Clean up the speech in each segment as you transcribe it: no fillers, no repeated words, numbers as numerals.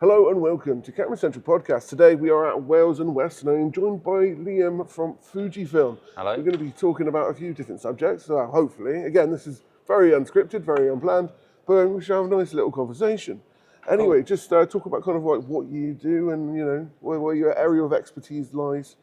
Hello and welcome to Camera Central Podcast. Today we are at Wales and West and I'm joined by Liam from Fujifilm. Hello. We're going to be talking about a few different subjects, hopefully. Again, this is very unscripted, very unplanned, but we should have a nice little conversation. Anyway, just talk about kind of like what you do and, you know, where your area of expertise lies.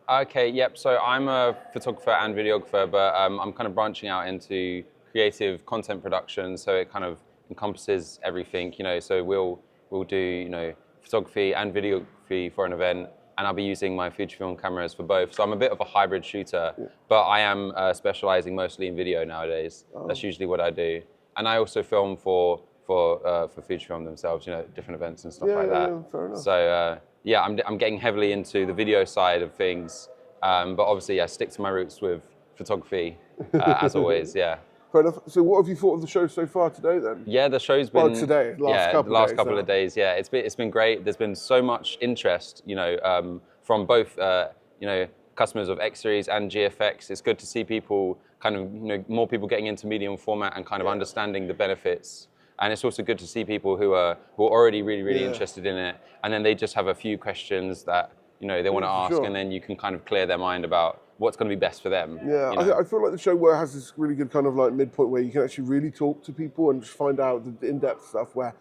Okay, yep. So I'm a photographer and videographer, but I'm kind of branching out into creative content production. So it kind of encompasses everything, you know. So we'll do, you know, photography and videography for an event, and I'll be using my Fujifilm cameras for both. So I'm a bit of a hybrid shooter, but I am specializing mostly in video nowadays. That's usually what I do, and I also film for Fujifilm themselves, you know, different events and stuff like that. Yeah, fair enough. So yeah, I'm getting heavily into the video side of things, but obviously, yeah, stick to my roots with photography as always. Yeah. Fair enough. So what have you thought of the show so far today then? Yeah, the show's been today, the last couple of days. Yeah, it's been great. There's been so much interest, you know, from both you know, customers of X series and GFX. It's good to see people kind of, you know, more people getting into medium format and kind of understanding the benefits. And it's also good to see people who are already really interested in it, and then they just have a few questions that, you know, they want to ask, and then you can kind of clear their mind about what's going to be best for them. Yeah, you know? I feel like the show has this really good kind of like midpoint where you can actually really talk to people and just find out the in-depth stuff where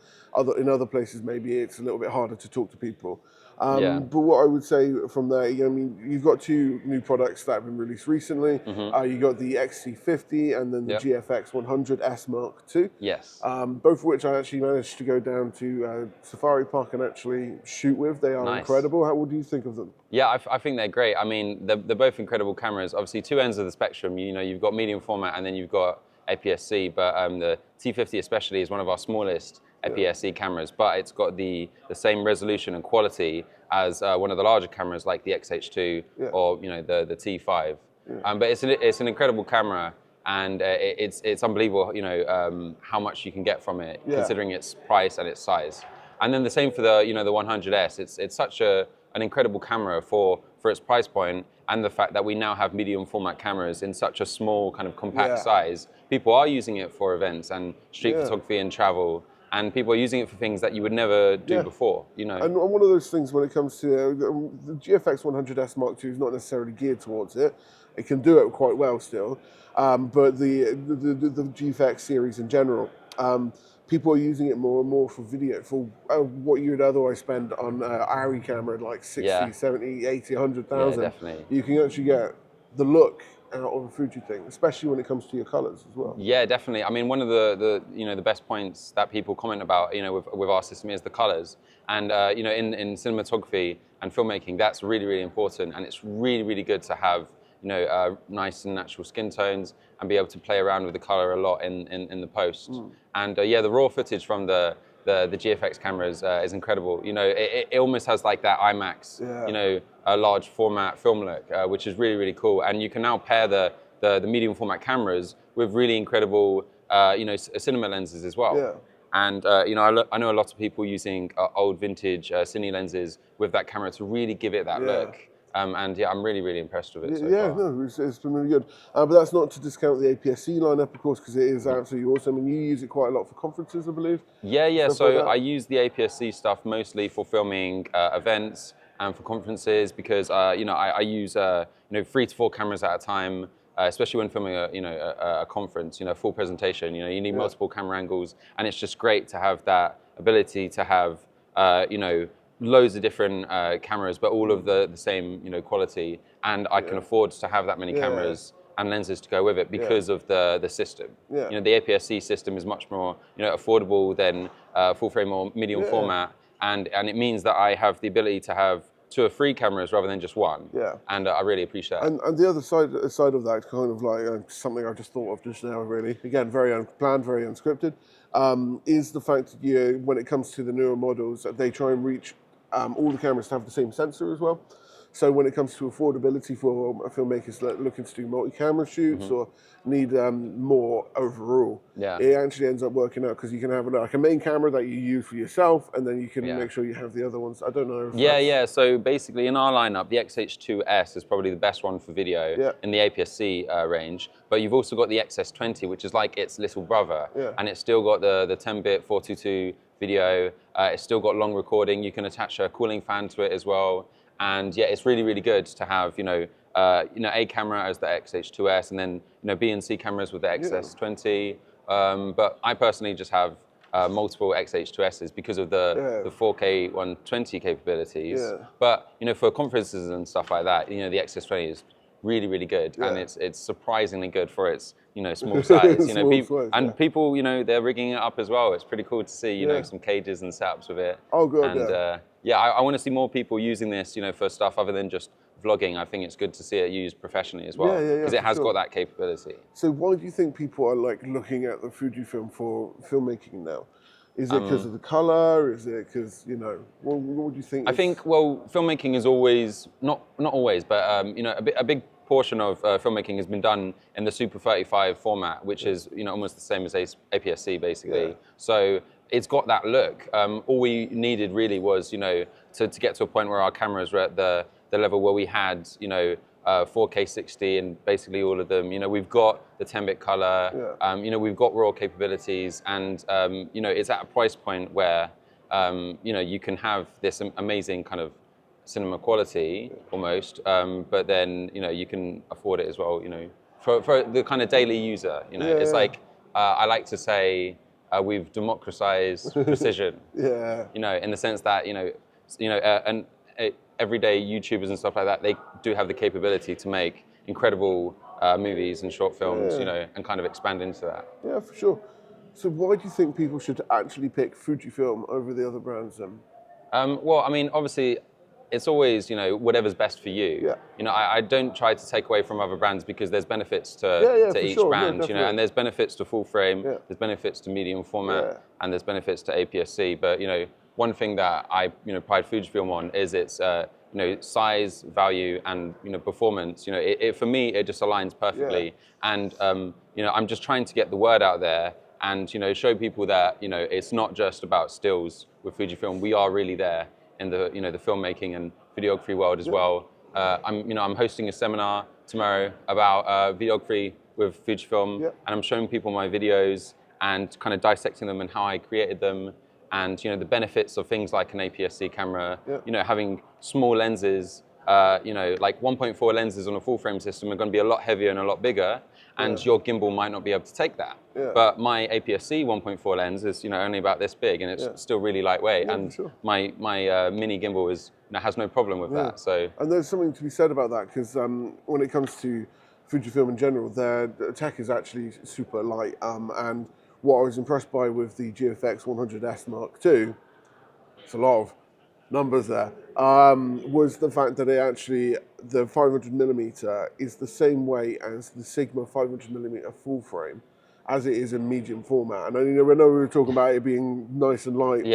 in other places maybe it's a little bit harder to talk to people. But what I would say from there, I mean, you've got two new products that have been released recently. You got the X-T50 and then the GFX 100S Mark II. Yes. Both of which I actually managed to go down to Safari Park and actually shoot with. They are incredible. What do you think of them? Yeah, I think they're great. I mean, they're both incredible cameras. Obviously, two ends of the spectrum. You know, you've got medium format and then you've got APS-C, but the T50 especially is one of our smallest APS-C cameras, but it's got the same resolution and quality as one of the larger cameras like the XH2 or, you know, the T5. But it's an incredible camera, and it's unbelievable, you know, how much you can get from it, considering its price and its size. And then the same for the, you know, the 100S. It's such an incredible camera for its price point, and the fact that we now have medium format cameras in such a small kind of compact size. People are using it for events and street photography and travel, and people are using it for things that you would never do before, you know. And one of those things when it comes to the GFX 100S Mark II is not necessarily geared towards it. It can do it quite well still, but the GFX series in general, people are using it more and more for video, for what you'd otherwise spend on an ARRI camera like 60, 70, 80, 100,000. Yeah, definitely. You can actually get the look out of a Fuji thing, especially when it comes to your colors as well. Yeah, definitely. I mean, one of the you know, the best points that people comment about, you know, with our system is the colors. And you know, in cinematography and filmmaking, that's really important, and it's really good to have, you know, nice and natural skin tones and be able to play around with the color a lot in the post. And yeah, the raw footage from the GFX cameras is incredible. You know, it almost has like that IMAX, you know, a large format film look, which is really cool. And you can now pair the medium format cameras with really incredible, you know, cinema lenses as well. Yeah. And you know, I know a lot of people using old vintage cine lenses with that camera to really give it that look. And yeah, I'm really impressed with it so far. No, it's been really good. But that's not to discount the APS-C lineup, of course, because it is absolutely awesome. I mean, you use it quite a lot for conferences, I believe. Yeah. So I use the APS-C stuff mostly for filming events and for conferences, because you know, I use you know, 3 to 4 cameras at a time. Especially when filming a conference, you know, full presentation. You know, you need multiple camera angles, and it's just great to have that ability to have, you know, loads of different cameras, but all of the same, you know, quality. And I can afford to have that many cameras and lenses to go with it because of the system. You know, the APS-C system is much more, you know, affordable than full frame or medium format, and it means that I have the ability to have 2 or 3 cameras rather than just 1. And I really appreciate that. And the other side of that, kind of like something I just thought of just now, really, again, very unplanned, very unscripted, is the fact that when it comes to the newer models, they try and reach all the cameras to have the same sensor as well. So when it comes to affordability for filmmakers looking to do multi-camera shoots or need more overall, it actually ends up working out because you can have like a main camera that you use for yourself, and then you can make sure you have the other ones. I don't know if So basically in our lineup, the X-H2S is probably the best one for video in the APS-C range, but you've also got the XS20, which is like its little brother, and it's still got the 10-bit 422 video. It's still got long recording. You can attach a cooling fan to it as well. And yeah, it's really, really good to have, A camera as the XH2S, and then, B and C cameras with the XS20. But I personally just have multiple XH2Ss because of the 4K 120 capabilities. But, for conferences and stuff like that, the XS20 is really, really good. And it's surprisingly good for its, small size. People, they're rigging it up as well. It's pretty cool to see, some cages and setups with it. Oh, good. And I want to see more people using this, for stuff other than just vlogging. I think it's good to see it used professionally as well, because it has got that capability. So why do you think people are like looking at the Fujifilm for filmmaking now? Is it because of the color? Is it because, what would you think? I think, well, filmmaking is always, not always, but, a big portion of filmmaking has been done in the Super 35 format, which is, almost the same as APS-C basically. So it's got that look. All we needed really was, to get to a point where our cameras were at the level where we had, 4K 60 and basically all of them. We've got the 10-bit color, we've got RAW capabilities, and, it's at a price point where, you can have this amazing kind of cinema quality almost, but then, you can afford it as well, for the kind of daily user, It's like, I like to say, we've democratized precision, in the sense that, and everyday YouTubers and stuff like that, they do have the capability to make incredible movies and short films, and kind of expand into that. Yeah, for sure. So why do you think people should actually pick Fujifilm over the other brands then? Well, I mean, obviously, it's always, whatever's best for you. I don't try to take away from other brands because there's benefits to each brand, and there's benefits to full frame, there's benefits to medium format, and there's benefits to APS-C. But, one thing that I, pride Fujifilm on is its, size, value, and, performance. For me, it just aligns perfectly. And, I'm just trying to get the word out there and, show people that, it's not just about stills with Fujifilm. We are really there in the, the filmmaking and videography world as well. I'm hosting a seminar tomorrow about videography with Fujifilm, and I'm showing people my videos and kind of dissecting them and how I created them, and the benefits of things like an APS-C camera. Having small lenses, like 1.4 lenses on a full frame system are going to be a lot heavier and a lot bigger, and your gimbal might not be able to take that. But my APS-C 1.4 lens is only about this big, and it's still really lightweight. And my mini gimbal has no problem with that. So and there's something to be said about that, because when it comes to Fujifilm in general, their tech is actually super light. And what I was impressed by with the GFX 100S Mark II, it's a lot of numbers there, was the fact that the 500mm is the same weight as the Sigma 500mm full frame, as it is in medium format. And I know we were talking about it being nice and light,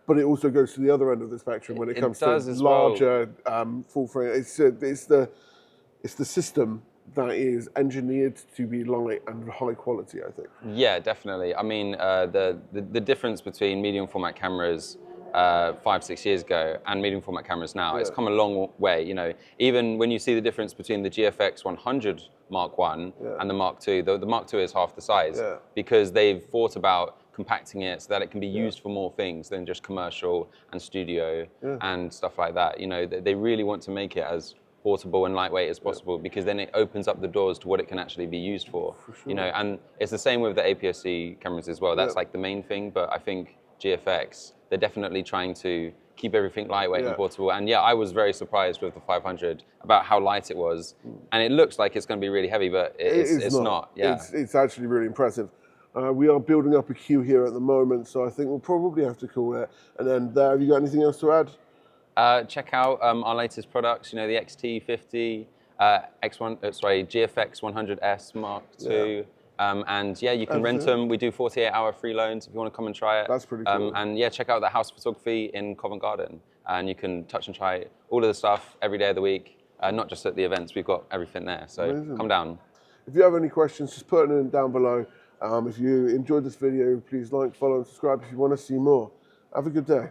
but it also goes to the other end of the spectrum when it comes to larger full frame. It's the system that is engineered to be light and high quality, I think. Yeah, definitely. I mean, the difference between medium format cameras 5-6 years ago and medium format cameras now, it's come a long way. Even when you see the difference between the GFX 100 Mark I and the Mark II, the Mark II is half the size, because they've thought about compacting it so that it can be used for more things than just commercial and studio and stuff like that. They really want to make it as portable and lightweight as possible, because then it opens up the doors to what it can actually be used for. And it's the same with the APS-C cameras as well. That's like the main thing, but I think GFX, they're definitely trying to keep everything lightweight and portable. And I was very surprised with the 500 about how light it was. And it looks like it's going to be really heavy, but it's not. It's actually really impressive. We are building up a queue here at the moment, so I think we'll probably have to call it. And then have you got anything else to add? Check out our latest products, the X-T50, GFX 100S Mark II. And you can rent them. We do 48-hour free loans if you want to come and try it. That's pretty cool. And check out the House of Photography in Covent Garden. and you can touch and try all of the stuff every day of the week, not just at the events. We've got everything there, so Amazing. come down. If you have any questions, just put them down below. If you enjoyed this video, please like, follow, and subscribe if you want to see more. Have a good day.